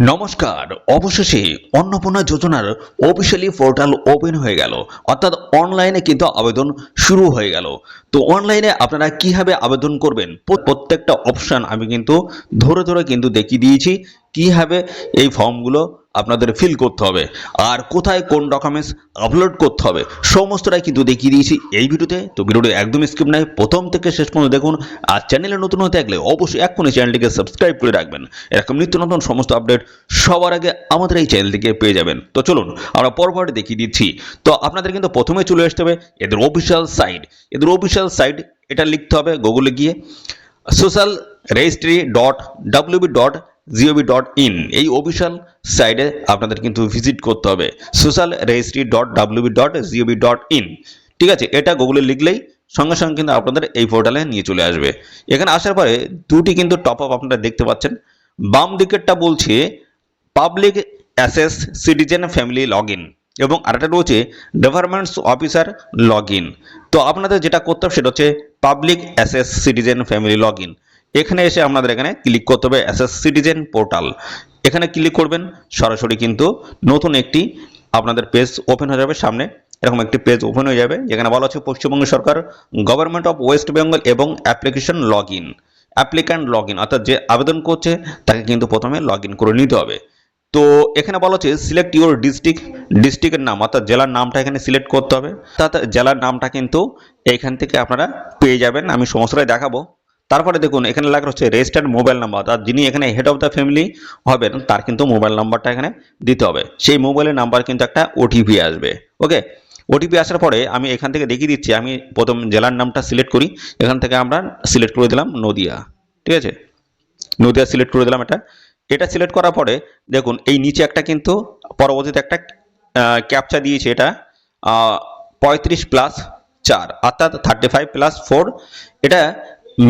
নমস্কার। অবশেষে অন্নপূর্ণা যোজনার অফিসিয়ালি পোর্টাল ওপেন হয়ে গেল, অর্থাৎ অনলাইনে কিন্তু আবেদন শুরু হয়ে গেল। তো অনলাইনে আপনারা কিভাবে আবেদন করবেন প্রত্যেকটা অপশন আমি কিন্তু ধরে ধরে কিন্তু দেখিয়ে দিয়েছি কিভাবে এই ফর্মগুলো আপনাদের ফিল করতে হবে আর কোথায় কোন ডকুমেন্টস আপলোড করতে হবে সমস্তটাই কিন্তু দেখিয়ে দিয়েছি এই ভিডিওতে। তো ভিডিওটি একদম স্কিপ নাই, প্রথম থেকে শেষ পর্যন্ত দেখুন। আর চ্যানেলে নতুন হতে থাকলে অবশ্যই এখনই চ্যানেলটিকে সাবস্ক্রাইব করে রাখবেন, এরকম নিত্য নতুন সমস্ত আপডেট সবার আগে আমাদের এই চ্যানেল থেকে পেয়ে যাবেন। তো চলুন আমরা পরপর দেখিয়ে দিচ্ছি। তো আপনাদের কিন্তু প্রথমে চলে আসতে হবে এদের অফিসিয়াল সাইট। এটা লিখতে হবে গুগলে গিয়ে সোশ্যাল রেজিস্ট্রি .wb.gov.in, এই অফিসিয়াল সাইটে আপনাদের কিন্তু ভিজিট করতে হবে, সোশ্যাল রেজিস্ট্রি .wb.gov.in। ঠিক আছে, এটা গুগলে লিখলেই সঙ্গে সঙ্গে কিন্তু আপনাদের এই পোর্টালে নিয়ে চলে আসবে। এখানে আসার পরে দুটি কিন্তু টপ আপ আপনারা দেখতে পাচ্ছেন। বাম দিকেরটা বলছে public access citizen family log in এবং আরেকটা রয়েছে গভর্নমেন্টস অফিসার লগ ইন। তো আপনাদের যেটা করতে হবে সেটা হচ্ছে public access citizen family log in. এখানে এসে আপনাদের এখানে ক্লিক করতে হবে অ্যাসেস সিটিজেন পোর্টাল, এখানে ক্লিক করবেন, সরাসরি কিন্তু নতুন একটি আপনাদের পেজ ওপেন হয়ে যাবে সামনে। এরকম একটি পেজ ওপেন হয়ে যাবে যেখানে বলা হচ্ছে পশ্চিমবঙ্গ সরকার গভর্নমেন্ট অফ ওয়েস্ট বেঙ্গল এবং application log in, applicant log in, অর্থাৎ যে আবেদন করছে তাকে কিন্তু প্রথমে লগ ইন করে নিতে হবে। তো এখানে বলা হচ্ছে সিলেক্ট ইউর ডিস্ট্রিক্টের নাম, অর্থাৎ জেলার নামটা এখানে সিলেক্ট করতে হবে। অর্থাৎ জেলার নামটা কিন্তু এইখান থেকে আপনারা পেয়ে যাবেন, আমি সমস্তটাই দেখাবো। তারপরে দেখুন এখানে লেখা হচ্ছে রেজিস্টার্ড মোবাইল নাম্বার, অর্থাৎ যিনি এখানে হেড অফ দ্য ফ্যামিলি হবেন তার কিন্তু মোবাইল নাম্বারটা এখানে দিতে হবে। সেই মোবাইলের নাম্বার কিন্তু একটা ওটিপি আসবে। ওকে, ওটিপি আসার পরে আমি এখান থেকে দেখিয়ে দিচ্ছি। আমি প্রথম জেলার নামটা সিলেক্ট করি, এখান থেকে আমরা সিলেক্ট করে দিলাম নদিয়া। ঠিক আছে, নদিয়া সিলেক্ট করে দিলাম। এটা সিলেক্ট করার পরে দেখুন এই নিচে একটা কিন্তু পরবর্তীতে একটা ক্যাপচা দিয়েছে, এটা 35+4 অর্থাৎ 35+4, এটা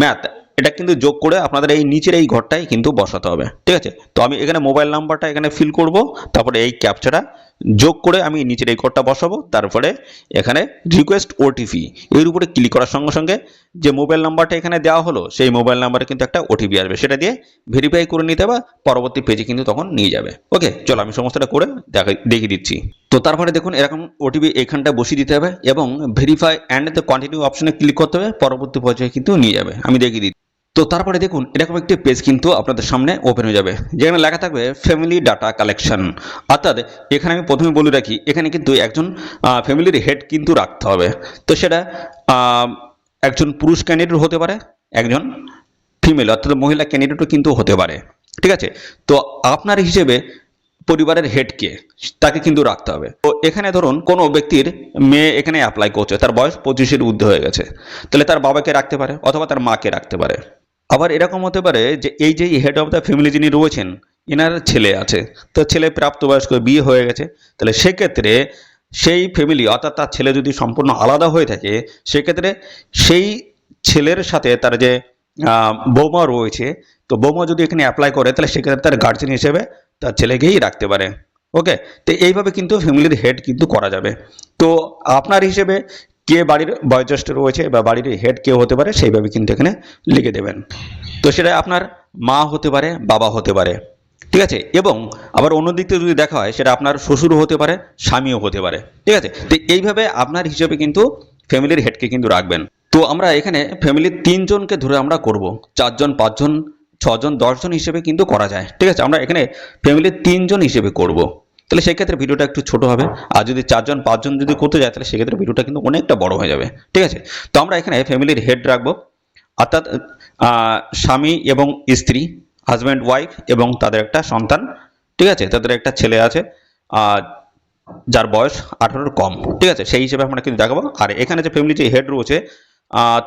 ম্যাথ, এটা কিন্তু যোগ করে আপনাদের এই নিচের এই ঘরটাই কিন্তু বসাতে হবে। ঠিক আছে, তো আমি এখানে মোবাইল নাম্বারটা এখানে ফিল করব, তারপরে এই ক্যাপচাটা যোগ করে আমি নিচের এই ঘরটা বসাবো, তারপরে এখানে রিকোয়েস্ট ওটিপি এর উপরে ক্লিক করার সঙ্গে সঙ্গে যে মোবাইল নাম্বারটা এখানে দেওয়া হলো সেই মোবাইল নাম্বারে কিন্তু একটা ওটিপি আসবে, সেটা দিয়ে ভেরিফাই করে নিতে হবে, পরবর্তী পেজে কিন্তু তখন নিয়ে যাবে। ওকে, চলো আমি সমস্তটা করে দেখিয়ে দিচ্ছি। তো তারপরে দেখুন এরকম ওটিপি এখানটা বসিয়ে দিতে হবে এবং ভেরিফাই অ্যান্ড দ্য কন্টিনিউ অপশনে ক্লিক করতে হবে, পরবর্তী পর্যায়ে কিন্তু নিয়ে যাবে, আমি দেখিয়ে দিচ্ছি। তো তারপরে দেখুন এরকম একটি পেজ কিন্তু আপনাদের সামনে ওপেন হয়ে যাবে যেখানে লেখা থাকবে ফ্যামিলি ডাটা কালেকশন। অর্থাৎ এখানে আমি প্রথমে বলে রাখি এখানে কিন্তু একজন ফ্যামিলির হেড কিন্তু রাখতে হবে। তো সেটা একজন পুরুষ ক্যান্ডিডেট হতে পারে, একজন ফিমেল অর্থাৎ মহিলা ক্যান্ডিডেটও কিন্তু হতে পারে। ঠিক আছে, তো আপনার হিসেবে পরিবারের হেডকে তাকে কিন্তু রাখতে হবে। তো এখানে ধরুন কোনো ব্যক্তির মেয়ে এখানে অ্যাপ্লাই করছে, তার বয়স 25-এর ঊর্ধ্বে হয়ে গেছে, তাহলে তার বাবাকে রাখতে পারে অথবা তার মাকে রাখতে পারে। আবার এরকম হতে পারে যে এই যে হেড অফ দ্য ফ্যামিলি যিনি রয়েছেন এনার ছেলে আছে, তো ছেলে প্রাপ্তবয়স্ক, বিয়ে হয়ে গেছে, তাহলে সেক্ষেত্রে সেই ফ্যামিলি অর্থাৎ তার ছেলে যদি সম্পূর্ণ আলাদা হয়ে থাকে সেক্ষেত্রে সেই ছেলের সাথে তার যে বৌমা রয়েছে, তো বৌমা যদি এখানে অ্যাপ্লাই করে তাহলে সেক্ষেত্রে তার গার্জিয়ান হিসেবে তার ছেলেকেই রাখতে পারে। ওকে, তো এইভাবে কিন্তু ফ্যামিলির হেড কিন্তু করা যাবে। তো আপনার হিসেবে কে বাড়ির বয়োজ্যেষ্ঠ রয়েছে বা বাড়ির হেড কে হতে পারে সেইভাবে কিন্তু এখানে লিখে দেবেন। তো সেটা আপনার মা হতে পারে, বাবা হতে পারে। ঠিক আছে, এবং আবার অন্যদিক থেকে যদি দেখা হয় সেটা আপনার শ্বশুর হতে পারে, স্বামীও হতে পারে। ঠিক আছে, তো এইভাবে আপনার হিসেবে কিন্তু ফ্যামিলির হেডকে কিন্তু রাখবেন। তো আমরা এখানে ফ্যামিলির 3জনকে ধরে আমরা করব, 4জন, 5জন, 6জন, 10জন হিসেবে কিন্তু করা যায়। ঠিক আছে, আমরা এখানে ফ্যামিলির 3জন হিসেবে করব, তাহলে সেক্ষেত্রে ভিডিওটা একটু ছোট হবে। আর যদি 4জন 5জন যদি করতে যায় তাহলে সেক্ষেত্রে ভিডিওটা কিন্তু অনেকটা বড় হয়ে যাবে। ঠিক আছে, তো আমরা এখানে ফ্যামিলির হেড রাখবো, অর্থাৎ স্বামী এবং স্ত্রী, হাজব্যান্ড ওয়াইফ এবং তাদের একটা সন্তান। ঠিক আছে, তাদের একটা ছেলে আছে যার বয়স 18-এর কম। ঠিক আছে, সেই হিসেবে আমরা কিন্তু দেখাবো। আর এখানে যে ফ্যামিলি যে হেড রয়েছে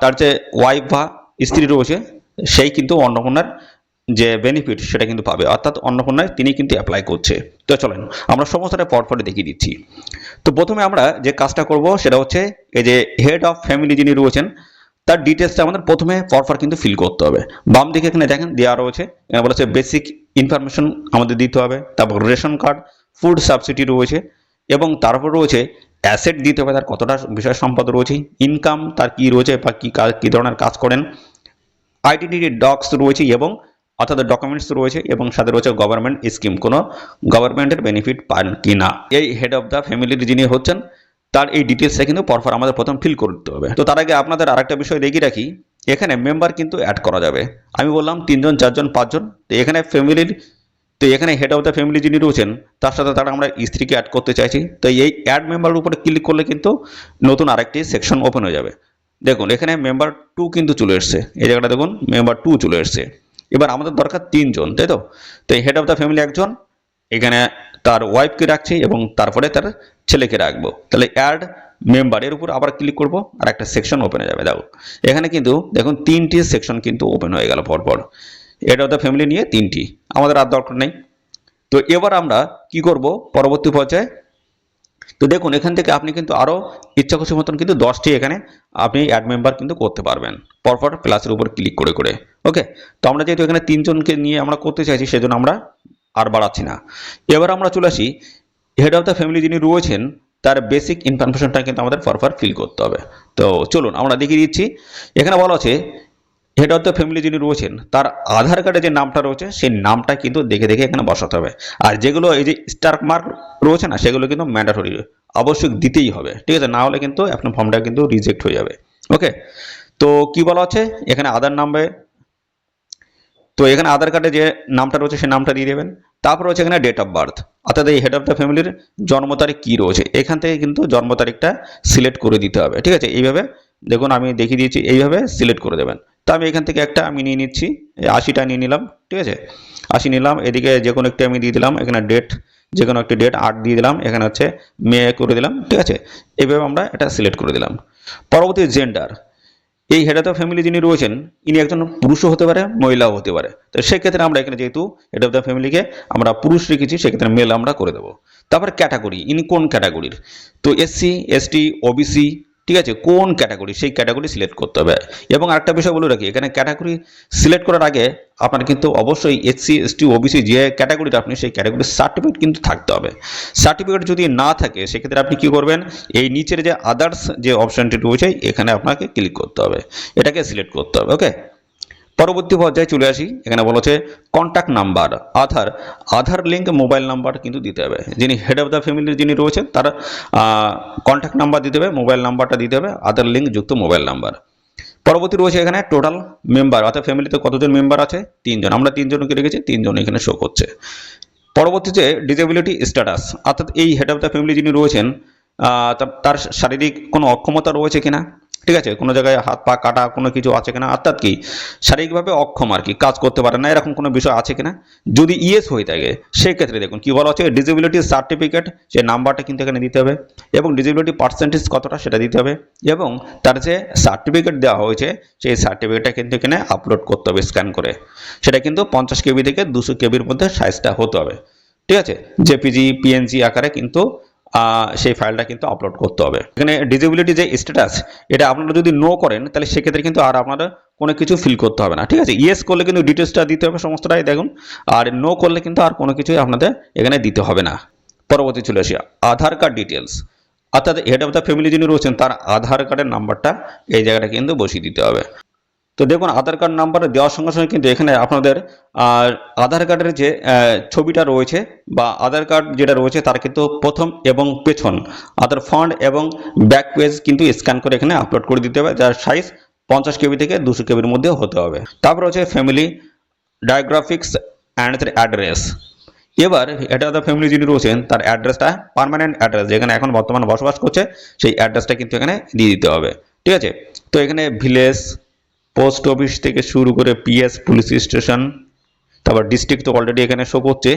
তার যে ওয়াইফ বা স্ত্রী রয়েছে সেই কিন্তু অন্নপূর্ণার যে বেনিফিট সেটা কিন্তু পাবে, অর্থাৎ অন্নপূর্ণায় তিনি কিন্তু অ্যাপ্লাই করছে। তো চলেন আমরা সমস্তটা পরপরে দেখিয়ে দিচ্ছি। তো প্রথমে আমরা যে কাজটা করব সেটা হচ্ছে এই যে হেড অফ ফ্যামিলি যিনি রয়েছেন তার ডিটেলসটা আমাদের প্রথমে পরপর কিন্তু ফিল করতে হবে। বাম দিকে এখানে দেখেন দেওয়া রয়েছে, এখানে বলেছে বেসিক ইনফরমেশন আমাদের দিতে হবে, তারপর রেশন কার্ড, ফুড সাবসিডি রয়েছে এবং তারপর রয়েছে অ্যাসেট দিতে হবে, তার কতটা বিষয় সম্পদ রয়েছে, ইনকাম তার কি রয়েছে বা কি ধরনের কাজ করেন, আইডেন্টিটি ডক্স রয়েছে এবং অর্থাৎ ডকুমেন্টস রয়েছে এবং সাথে রয়েছে গভর্নমেন্ট স্কিম, কোনো গভর্নমেন্টের বেনিফিট পান কি না। এই হেড অফ দ্য ফ্যামিলির যিনি হচ্ছেন তার এই ডিটেলসটা কিন্তু পরপর আমাদের প্রথম ফিল করতে হবে। তো তার আগে আপনাদের আরেকটা বিষয় দেখিয়ে রাখি, এখানে মেম্বার কিন্তু অ্যাড করা যাবে। আমি বললাম 3 জন 4 জন 5 জন, তো এখানে ফ্যামিলির, তো এখানে হেড অফ দ্য ফ্যামিলি যিনি রয়েছেন তার সাথে তারা আমরা স্ত্রীকে অ্যাড করতে চাইছি। তো এই অ্যাড মেম্বারের উপরে ক্লিক করলে কিন্তু নতুন আরেকটি সেকশন ওপেন হয়ে যাবে। দেখুন এখানে মেম্বার 2 কিন্তু চলে এসছে, এই জায়গাটা দেখুন মেম্বার 2 চলে এসছে। এবার আমাদের দরকার 3 জন, তাই তো? তো এই হেড অফ দ্য ফ্যামিলি একজন, এখানে তার ওয়াইফকে রাখছি এবং তারপরে তার ছেলেকে রাখবো। তাহলে অ্যাড মেম্বার এর উপর আবার ক্লিক করব আর একটা সেকশন ওপেন হয়ে যাবে। দেখো এখানে কিন্তু দেখুন 3টি সেকশন কিন্তু ওপেন হয়ে গেল পরপর, হেড অফ দ্য ফ্যামিলি নিয়ে 3টি, আমাদের আর দরকার নেই। তো এবার আমরা কি করব পরবর্তী পর্যায়ে, তো দেখুন এখান থেকে আপনি কিন্তু আরও ইচ্ছা খুশি মতন কিন্তু 10টি এখানে আপনি অ্যাড মেম্বার কিন্তু করতে পারবেন পরপর প্লাসের উপর ক্লিক করে করে। ওকে, তো আমরা যেহেতু এখানে 3 জনকে নিয়ে আমরা করতে চাইছি সেজন্য আমরা আর বাড়াচ্ছি না। এবার আমরা চলে আসি হেড অফ দ্য ফ্যামিলি যিনি রয়েছেন তার বেসিক ইনফরমেশনটা কিন্তু আমাদের পরপর ফিল করতে হবে। তো চলুন আমরা দেখিয়ে দিচ্ছি। এখানে বলা আছে হেড অফ দ্য ফ্যামিলি যিনি রয়েছেন তার আধার কার্ডে যে নামটা রয়েছে সেই নামটা কিন্তু দেখে দেখে এখানে বসাতে হবে। আর যেগুলো এই যে স্টার মার্ক রয়েছে না সেগুলো কিন্তু ম্যান্ডেটরি অবশ্যই দিতেই হবে, ঠিক আছে? না হলে কিন্তু আপনার ফর্মটা কিন্তু রিজেক্ট হয়ে যাবে। ওকে, তো কি বলা হচ্ছে এখানে আধার নাম্বার, তো এখানে আধার কার্ডে যে নামটা রয়েছে সেই নামটা দিয়ে দেবেন। তারপর রয়েছে এখানে ডেট অফ বার্থ, অর্থাৎ এই হেড অফ দ্য ফ্যামিলির জন্ম তারিখ কী রয়েছে এখান থেকে কিন্তু জন্ম তারিখটা সিলেক্ট করে দিতে হবে, ঠিক আছে? এইভাবে দেখুন আমি দেখিয়ে দিয়েছি, এইভাবে সিলেক্ট করে দেবেন। তো আমি এখান থেকে একটা আমি নিয়ে নিচ্ছি, 80টা নিয়ে নিলাম, ঠিক আছে? 80 নিলাম, এদিকে যে কোনো একটা আমি দিয়ে দিলাম, এখানে ডেট যে কোনো একটি ডেট 8 দিয়ে দিলাম, এখানে হচ্ছে মে করে দিলাম, ঠিক আছে? এইভাবে আমরা এটা সিলেক্ট করে দিলাম। পরবর্তী জেন্ডার, এই হেড অফ দ্য ফ্যামিলি যিনি রয়েছেন ইনি একজন পুরুষও হতে পারে মহিলাও হতে পারে। তো সেক্ষেত্রে আমরা এখানে যেহেতু হেড অফ দ্য ফ্যামিলিকে আমরা পুরুষ রেখেছি সেক্ষেত্রে মেল আমরা করে দেবো। তারপর ক্যাটাগরি, ইনি কোন ক্যাটাগরির, তো এসসি এসটি ওবিসি, ঠিক আছে? কোন ক্যাটাগরি সেই ক্যাটাগরি সিলেক্ট করতে হবে। এবং আরেকটা বিষয় বলে রাখি, এখানে ক্যাটাগরি সিলেক্ট করার আগে আপনার কিন্তু অবশ্যই এসসি এসটি ওবিসি যে ক্যাটাগরিটা আপনি সেই ক্যাটাগরির সার্টিফিকেট কিন্তু থাকতে হবে। সার্টিফিকেট যদি না থাকে সেক্ষেত্রে আপনি কি করবেন, এই নিচের যে আদার্স যে অপশনটি রয়েছে এখানে আপনাকে ক্লিক করতে হবে, এটাকে সিলেক্ট করতে হবে। ওকে, পরবর্তী পর্যায়ে চলে আসি। এখানে বলা হচ্ছে কন্ট্যাক্ট নাম্বার, আধার লিঙ্ক মোবাইল নাম্বার কিন্তু দিতে হবে। যিনি হেড অফ দ্য ফ্যামিলির যিনি রয়েছেন তার কন্ট্যাক্ট নাম্বার দিতে হবে, মোবাইল নাম্বারটা দিতে হবে, আধার লিঙ্ক যুক্ত মোবাইল নাম্বার। পরবর্তী রয়েছে এখানে টোটাল মেম্বার, অর্থাৎ ফ্যামিলিতে কতজন মেম্বার আছে, 3 জন, আমরা 3 জনকে রেখেছি, 3 জন এখানে শো করছে। পরবর্তীতে ডিসেবিলিটি স্ট্যাটাস, অর্থাৎ এই হেড অফ দ্য ফ্যামিলি যিনি রয়েছেন তার শারীরিক কোনো অক্ষমতা রয়েছে কিনা, ঠিক আছে? কোনো জায়গায় হাত পা কাটা কোনো কিছু আছে কিনা, অর্থাৎ কি শারীরিকভাবে অক্ষম আর কি, কাজ করতে পারে না এরকম কোনো বিষয় আছে কিনা। যদি ইয়েস হয়ে থাকে সেক্ষেত্রে দেখুন কি বলা হচ্ছে ডিসেবিলিটি সার্টিফিকেট, যে নাম্বারটা কিন্তু এখানে দিতে হবে এবং ডিসেবিলিটি পার্সেন্টেজ কতটা সেটা দিতে হবে এবং তার যে সার্টিফিকেট দেওয়া হয়েছে সেই সার্টিফিকেটটা কিন্তু এখানে আপলোড করতে হবে স্ক্যান করে। সেটা কিন্তু 50 কেবি থেকে 200 কেবির মধ্যে সাইজটা হতে হবে, ঠিক আছে? জেপিজি পিএনজি আকারে কিন্তু সেই ফাইলটা কিন্তু আপলোড করতে হবে। এখানে ডিসেবিলিটি যে স্ট্যাটাস এটা আপনারা যদি নো করেন তাহলে সেক্ষেত্রে কিন্তু আর আপনারা কোনো কিছু ফিল করতে হবে না, ঠিক আছে? ইয়েস করলে কিন্তু ডিটেলসটা দিতে হবে সমস্তটাই দেখুন, আর নো করলে কিন্তু আর কোনো কিছুই আপনাদের এখানে দিতে হবে না। পরবর্তী চলে আসি আধার কার্ড ডিটেলস, অর্থাৎ হেড অফ দ্য ফ্যামিলি যিনি রয়েছেন তার আধার কার্ডের নাম্বারটা এই জায়গাটা কিন্তু বসিয়ে দিতে হবে। তো দেখুন আধার কার্ড নাম্বার দেওয়ার সঙ্গে সঙ্গে কিন্তু এখানে আপনাদের আধার কার্ডের যে ছবিটা রয়েছে বা আধার কার্ড যেটা রয়েছে তার কিন্তু প্রথম এবং পেছন আধার ফ্রন্ট এবং ব্যাক পেজ কিন্তু স্ক্যান করে এখানে আপলোড করে দিতে হবে, যার সাইজ 50 কেবি থেকে 200 কেবির মধ্যে হতে হবে। তারপর হচ্ছে ফ্যামিলি ডায়াগ্রাফিক্স অ্যান্ড অ্যাড্রেস। এবার এটা দ্য ফ্যামিলি যিনি রয়েছেন তার অ্যাড্রেসটা পার্মানেন্ট অ্যাড্রেস যেখানে এখন বর্তমানে বসবাস করছে সেই অ্যাড্রেসটা কিন্তু এখানে দিয়ে দিতে হবে, ঠিক আছে? তো এখানে ভিলেজ, পোস্ট অফিস থেকে শুরু করে পিএস পুলিশ স্টেশন, তারপর ডিস্ট্রিক্ট তো অলরেডি এখানে শো করছে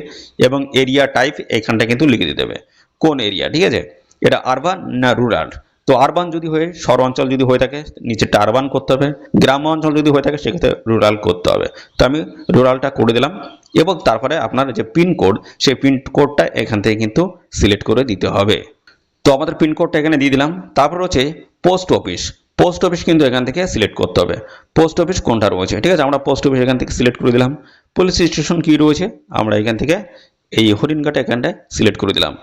এবং এরিয়া টাইপ এখানটা কিন্তু লিখে দিতে হবে কোন এরিয়া, ঠিক আছে? এটা আরবান না রুরাল। তো আরবান যদি হয়ে শহর অঞ্চল যদি হয়ে থাকে নিচেরটা আরবান করতে হবে, গ্রাম অঞ্চল যদি হয়ে থাকে সেক্ষেত্রে রুরাল করতে হবে। তো আমি রুরালটা করে দিলাম এবং তারপরে আপনার যে পিনকোড সেই পিনকোডটা এখান থেকে কিন্তু সিলেক্ট করে দিতে হবে। তো আমাদের পিনকোডটা এখানে দিয়ে দিলাম। তারপর হচ্ছে পোস্ট অফিস, পোস্ট অফিস কিন্তু এখান থেকে সিলেক্ট করতে হবে পোস্ট অফিস কোনটা রয়েছে, ঠিক আছে? আমরা পোস্ট অফিস এখান থেকে সিলেক্ট করে দিলাম। পুলিশ স্টেশন কি রয়েছে আমরা এখান থেকে এই হরিণঘাটা এখানটায় সিলেক্ট করে দিলাম।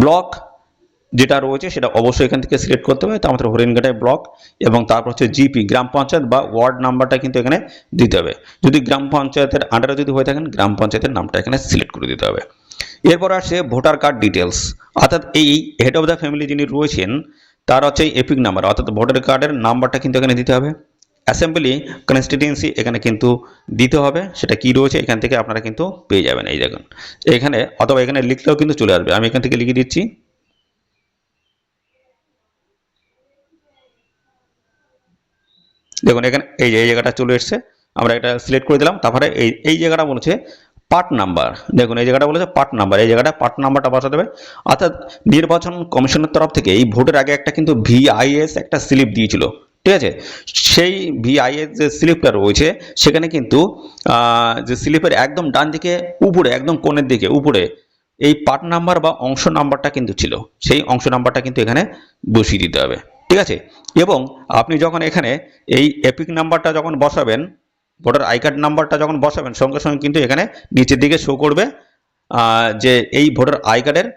ব্লক যেটা রয়েছে সেটা অবশ্যই এখান থেকে সিলেক্ট করতে হবে। তো আমাদের হরিণঘাটায় ব্লক এবং তারপর হচ্ছে জিপি গ্রাম পঞ্চায়েত বা ওয়ার্ড নাম্বারটা কিন্তু এখানে দিতে হবে। যদি গ্রাম পঞ্চায়েতের আন্ডারে যদি হয়ে থাকেন গ্রাম পঞ্চায়েতের নামটা এখানে সিলেক্ট করে দিতে হবে। এরপর আসছে ভোটার কার্ড ডিটেলস, অর্থাৎ এই হেড অফ দ্য ফ্যামিলি যিনি রয়েছেন তার হচ্ছে এপিক নাম্বার, অর্থাৎ ভোটার কার্ডের নাম্বারটা কিন্তু এখানে দিতে হবে। অ্যাসেম্বলি কনস্টিটিউয়েন্সি এখানে কিন্তু দিতে হবে, সেটা কি রয়েছে এখান থেকে আপনারা কিন্তু পেয়ে যাবেন। এই দেখুন এখানে, অথবা এখানে লিখলেও কিন্তু চলে আসবে। আমি এখান থেকে লিখে দিচ্ছি। দেখুন এখানে এই যে এই জায়গাটা চলে এসছে, আমরা এটা সিলেক্ট করে দিলাম। তারপরে এই জায়গাটা বলেছে পার্ট নাম্বার, দেখুন এই জায়গাটা বলেছে পার্ট নাম্বার, এই জায়গাটা পার্ট নাম্বারটা বসাতে হবে। অর্থাৎ নির্বাচন কমিশনের তরফ থেকে এই ভোটের আগে একটা কিন্তু ভিআইএস একটা স্লিপ দিয়েছিল, ঠিক আছে। সেই ভিআইএস যে স্লিপটা রয়েছে সেখানে কিন্তু যে স্লিপের একদম ডান দিকে উপরে, একদম কোণের দিকে উপরে এই পার্ট নাম্বার বা অংশ নাম্বারটা কিন্তু ছিল, সেই অংশ নাম্বারটা কিন্তু এখানে বসিয়ে দিতে হবে, ঠিক আছে। এবং আপনি যখন এখানে এই এপিক নাম্বারটা যখন বসাবেন, ভোটার আই কার্ড নাম্বারটা যখন বসাবেন, সঙ্গে সঙ্গে কিন্তু এখানে নিচের দিকে শো করবে যে এই ভোটার আই কার্ডের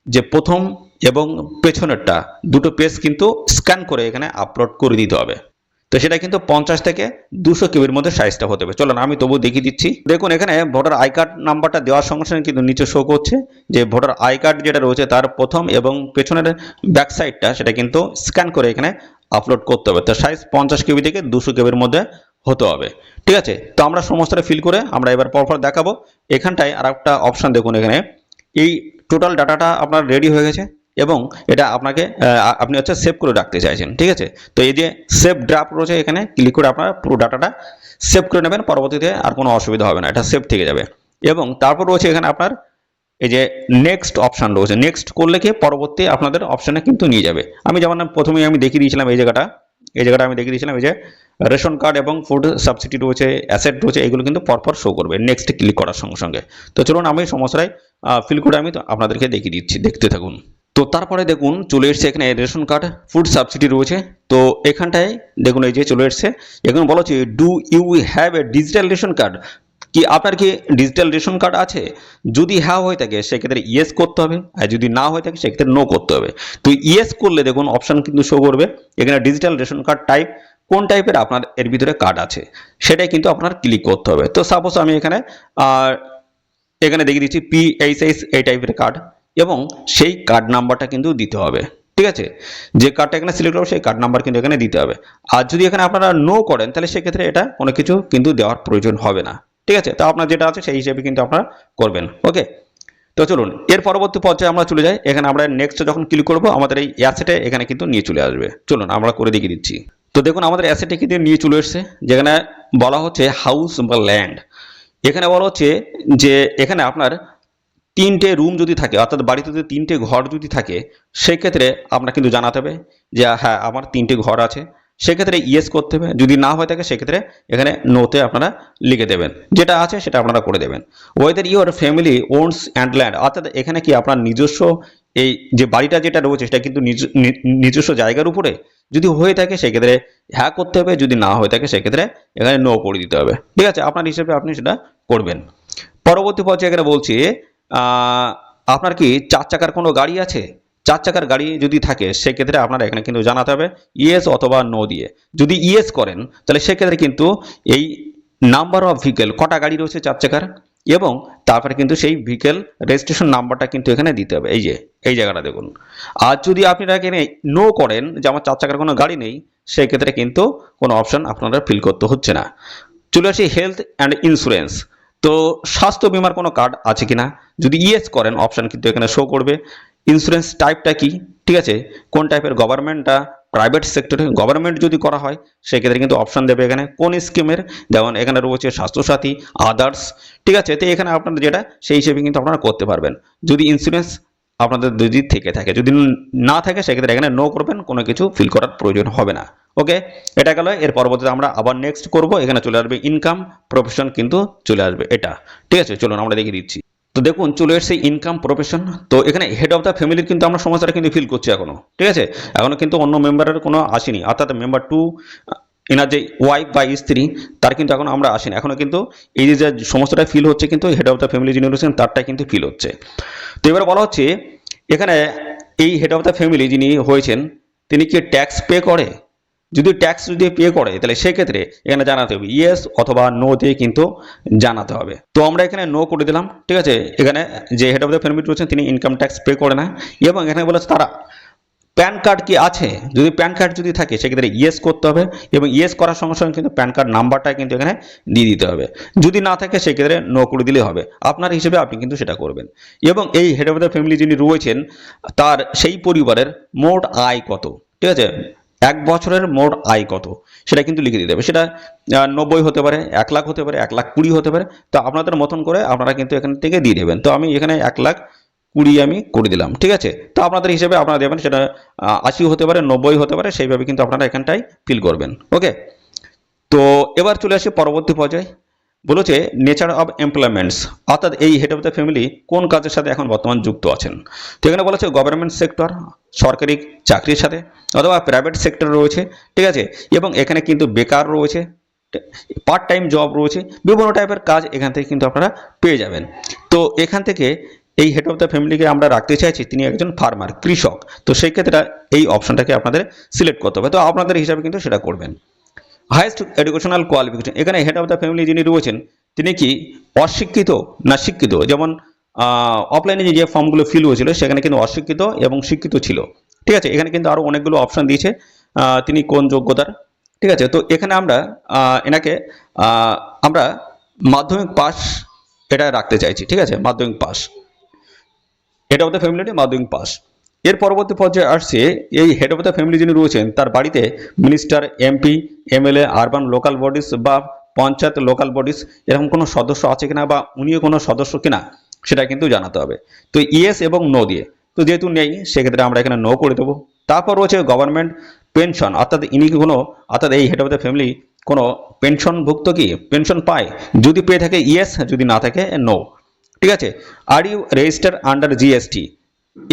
যে প্রথম এবং পেছনেরটা দুটো পেজ কিন্তু স্ক্যান করে এখানে আপলোড করে দিতে হবে। তো সেটা কিন্তু 50 থেকে 200 কেবির মধ্যে সাইজটা হতে হবে। চলুন আমি তবু দেখিয়ে দিচ্ছি। দেখুন এখানে ভোটার আই কার্ড নাম্বারটা দেওয়ার সঙ্গে সঙ্গে কিন্তু নিচে শো করছে যে ভোটার আই কার্ড যেটা রয়েছে তার প্রথম এবং পেছনের ব্যাক সাইডটা সেটা কিন্তু স্ক্যান করে এখানে আপলোড করতে হবে। তো সাইজ 50 কেবি থেকে 200 কেবির মধ্যে হতে হবে, ঠিক আছে। তো আমরা সমস্তটা ফিল করে আমরা এবার পরপর দেখাবো। এখানটায় আর একটা অপশান দেখুন, এখানে এই টোটাল ডাটাটা আপনার রেডি হয়ে গেছে এবং এটা আপনাকে আপনি হচ্ছে সেভ করে রাখতে চাইছেন, ঠিক আছে। তো এই যে সেভ ড্রাফট রয়েছে এখানে ক্লিক করে আপনারা পুরো ডাটাটা সেভ করে নেবেন, পরবর্তীতে আর কোনো অসুবিধা হবে না, এটা সেভ থেকে যাবে। এবং তারপর রয়েছে এখানে আপনার এই যে নেক্সট অপশান রয়েছে, নেক্সট করলে কি পরবর্তী আপনাদের অপশানে কিন্তু নিয়ে যাবে। আমি যেমন প্রথমেই আমি দেখিয়ে দিয়েছিলাম এই জায়গাটা আমি দেখিয়ে দিয়েছিলাম, এই যে রেশন কার্ড এবং ফুড সাবসিডি রয়েছে, অ্যাসেট রয়েছে, এগুলো কিন্তু পরপর শো করবে নেক্সট ক্লিক করার সঙ্গে সঙ্গে। তো চলুন আমি সমস্যায় ফিল করে আমি তো আপনাদেরকে দেখিয়ে দিচ্ছি, দেখতে থাকুন। তো তারপরে দেখুন চলে এসছে এখানে রেশন কার্ড ফুড সাবসিডি রয়েছে। তো এখানটায় দেখুন এই যে চলে এসছে, এখন বলা হচ্ছে do you have a digital ration card, কি আপনার কি ডিজিটাল রেশন কার্ড আছে? যদি হ্যাঁ হয়ে থাকে সেক্ষেত্রে ইয়েস করতে হবে, আর যদি না হয়ে থাকে সেক্ষেত্রে নো করতে হবে। তো ইয়েস করলে দেখুন অপশান কিন্তু শো করবে এখানে ডিজিটাল রেশন কার্ড টাইপ, কোন টাইপের আপনার এর ভিতরে কার্ড আছে সেটাই কিন্তু আপনার ক্লিক করতে হবে। তো সাপোজ আমি এখানে এখানে দেখিয়ে দিচ্ছি PHS এই টাইপের কার্ড, এবং সেই কার্ড নাম্বারটা কিন্তু দিতে হবে, ঠিক আছে। যে কার্ডটা এখানে সিলেক্ট হবে সেই কার্ড নাম্বার কিন্তু এখানে দিতে হবে। আর যদি এখানে আপনারা নো করেন তাহলে সেক্ষেত্রে এটা কোনো কিছু কিন্তু দেওয়ার প্রয়োজন হবে না, ঠিক আছে। তো আপনার যেটা আছে সেই হিসেবে কিন্তু আপনারা করবেন, ওকে। তো চলুন এর পরবর্তী পর্যায়ে আমরা চলে যাই। এখানে আমরা নেক্সট যখন ক্লিক করব আমাদের এই অ্যাসেটে এখানে কিন্তু নিয়ে চলে আসবে। চলুন আমরা করে দেখিয়ে দিচ্ছি। তো দেখুন আমাদের অ্যাসেটে কিন্তু নিয়ে চলে এসছে, যেখানে বলা হচ্ছে হাউস বা ল্যান্ড। এখানে বলা হচ্ছে যে এখানে আপনার 3টে রুম যদি থাকে, অর্থাৎ বাড়িতে যদি 3টে ঘর যদি থাকে সেক্ষেত্রে আপনার কিন্তু জানাতে হবে যে হ্যাঁ আমার 3টে ঘর আছে, সেক্ষেত্রে ইয়েস করতে হবে। যদি না হয়ে থাকে সেক্ষেত্রে এখানে নোতে আপনারা লিখে দেবেন, যেটা আছে সেটা আপনারা করে দেবেন। Weather your family ওনস and land, অর্থাৎ এখানে কি আপনার নিজস্ব এই যে বাড়িটা যেটা রয়েছে সেটা কিন্তু নিজস্ব জায়গার উপরে যদি হয়ে থাকে সেক্ষেত্রে হ্যাঁ করতে হবে, যদি না হয়ে থাকে সেক্ষেত্রে এখানে নো করে দিতে হবে, ঠিক আছে। আপনার হিসেবে আপনি সেটা করবেন। পরবর্তী পর্যায়ে এখানে বলছি আপনার কি 4 চাকার কোনো গাড়ি আছে? 4 চাকার গাড়ি যদি থাকে সেক্ষেত্রে আপনারা এখানে কিন্তু জানাতে হবে ইয়েস অথবা নো দিয়ে। যদি ইয়েস করেন তাহলে সেক্ষেত্রে কিন্তু এই নাম্বার অফ ভেহিকেল, কটা গাড়ি রয়েছে 4 চাকার, এবং তারপরে কিন্তু সেই ভেহিকেল রেজিস্ট্রেশন নাম্বারটা কিন্তু এখানে দিতে হবে, এই যে এই জায়গাটা দেখুন। আর যদি আপনারা এখানে নো করেন যে আমার 4 চাকার কোনো গাড়ি নেই, সেক্ষেত্রে কিন্তু কোনো অপশন আপনারা ফিল করতে হচ্ছে না। চলে আসি হেলথ অ্যান্ড ইন্স্যুরেন্স। তো স্বাস্থ্য বিমার কোনো কার্ড আছে কিনা, যদি ইয়েস করেন অপশান কিন্তু এখানে শো করবে। ইন্স্যুরেন্স টাইপটা কি, ঠিক আছে, কোন টাইপের, গভর্নমেন্টটা প্রাইভেট সেক্টরে, গভর্নমেন্ট যদি করা হয় সেক্ষেত্রে কিন্তু অপশান দেবে এখানে কোন স্কিমের, যেমন এখানে রয়েছে স্বাস্থ্যসাথী, আদার্স, ঠিক আছে। তো এখানে আপনাদের যেটা সেই হিসেবে কিন্তু আপনারা করতে পারবেন। যদি ইন্স্যুরেন্স আপনাদের যদি থেকে থাকে, যদি না থাকে সেক্ষেত্রে এখানে নো করবেন, কোনো কিছু ফিল করার প্রয়োজন হবে না, ওকে। এটা গেল। এর পরবর্তীতে আমরা আবার নেক্সট করব, এখানে চলে আসবে ইনকাম প্রফেশন কিন্তু চলে আসবে এটা, ঠিক আছে। চলুন আমরা দেখিয়ে দিচ্ছি। তো দেখুন চলে এসেছে ইনকাম প্রফেশন। তো এখানে হেড অফ দ্য ফ্যামিলির কিন্তু আমরা সমস্যাটা কিন্তু ফিল করছি এখনো, ঠিক আছে। এখনো কিন্তু অন্য মেম্বারের কোনো আসেনি, অর্থাৎ মেম্বার 2 এনার যে ওয়াইফ বা স্ত্রী তার কিন্তু এখন আমরা আসেনি, এখনো কিন্তু এই যে সমস্তটা ফিল হচ্ছে কিন্তু হেড অফ দ্য ফ্যামিলি যিনি রয়েছেন তারটাই কিন্তু ফিল হচ্ছে। তো এবার বলা হচ্ছে এখানে এই হেড অফ দ্য ফ্যামিলি যিনি হয়েছেন তিনি কি ট্যাক্স পে করে? যদি ট্যাক্স পে করে তাহলে সেক্ষেত্রে এখানে জানাতে হবে ইয়েস অথবা নো দিয়ে কিন্তু জানাতে হবে। তো আমরা এখানে নো করে দিলাম, ঠিক আছে। এখানে যে হেড অফ দ্য ফ্যামিলি রয়েছেন তিনি ইনকাম ট্যাক্স পে করে না, এবং এখানে বলেছে তারা প্যান কার্ড কি আছে, যদি প্যান কার্ড যদি থাকে সেক্ষেত্রে ইয়েস করতে হবে, এবং ইয়েস করার সঙ্গে সঙ্গে কিন্তু প্যান কার্ড নাম্বারটা কিন্তু এখানে দিয়ে দিতে হবে। যদি না থাকে সেক্ষেত্রে নো করে দিলে হবে, আপনার হিসেবে আপনি কিন্তু সেটা করবেন। এবং এই হেড অফ দ্য ফ্যামিলি যিনি রয়েছেন তার সেই পরিবারের মোট আয় কত, ঠিক আছে, 1 বছরের মোট আয় কত সেটা কিন্তু লিখে দিতে হবে। সেটা 90 হতে পারে, 1 লাখ হতে পারে, 1,20,000 হতে পারে। তো আপনাদের মতন করে আপনারা কিন্তু এখান থেকে দিয়ে দেবেন। তো আমি এখানে 1,20,000 আমি করে দিলাম, ঠিক আছে। তো আপনাদের হিসেবে আপনারা দেবেন, সেটা 80 হতে পারে, 90 হতে পারে, সেইভাবে কিন্তু আপনারা এখানটাই ফিল করবেন। ওকে, তো এবার চলে আসি পরবর্তী পর্যায়ে। বলেছে নেচার অফ এমপ্লয়মেন্টস, অর্থাৎ এই হেড অফ দ্য ফ্যামিলি কোন কাজের সাথে এখন বর্তমান যুক্ত আছেন। তো এখানে বলেছে গভর্নমেন্ট সেক্টর, সরকারি চাকরির সাথে, অথবা প্রাইভেট সেক্টর রয়েছে, ঠিক আছে। এবং এখানে কিন্তু বেকার রয়েছে, পার্ট টাইম জব রয়েছে, বিভিন্ন টাইপের কাজ এখান থেকে কিন্তু আপনারা পেয়ে যাবেন। তো এখান থেকে এই হেড অফ দ্য ফ্যামিলিকে আমরা রাখতে চাইছি তিনি একজন ফার্মার, কৃষক। তো সেই ক্ষেত্রে এই অপশনটাকে আপনাদের সিলেক্ট করতে হবে। তো আপনাদের হিসাবে কিন্তু সেটা করবেন। হাইয়েস্ট এডুকেশনাল কোয়ালিফিকেশন, এখানে হেড অফ দ্য ফ্যামিলি যিনি রয়েছেন তিনি কি অশিক্ষিত না শিক্ষিত? যেমন অফলাইনে যে ফর্মগুলো ফিল হয়েছিল সেখানে কিন্তু অশিক্ষিত এবং শিক্ষিত ছিল, ঠিক আছে। এখানে কিন্তু আরও অনেকগুলো অপশন দিয়েছে তিনি কোন যোগ্যতার, ঠিক আছে। তো এখানে আমরা এনাকে আমরা মাধ্যমিক পাস এটা রাখতে চাইছি, ঠিক আছে, মাধ্যমিক পাস। হেড অফ দ্য ফ্যামিলিটি মাধ্যমিক পাস। এর পরবর্তী পর্যায়ে আসছে এই হেড অফ দ্য ফ্যামিলি যিনি রয়েছেন তার বাড়িতে minister, MP, MLA, urban local bodies বা পঞ্চায়েত লোকাল বডিজ এরকম কোনো সদস্য আছে কিনা, বা উনিও কোনো সদস্য কিনা সেটা কিন্তু জানাতে হবে। তো ইয়েস এবং নো দিয়ে, তো যেহেতু নেই সেক্ষেত্রে আমরা এখানে নো করে দেবো। তারপর রয়েছে গভর্নমেন্ট পেনশন, অর্থাৎ ইনি কি কোনো, অর্থাৎ এই হেড অফ দ্য ফ্যামিলি কোনো পেনশনভুক্ত কি, পেনশন পায়? যদি পেয়ে থাকে ইয়েস, যদি না থাকে নো, ঠিক আছে। Are you register under GST,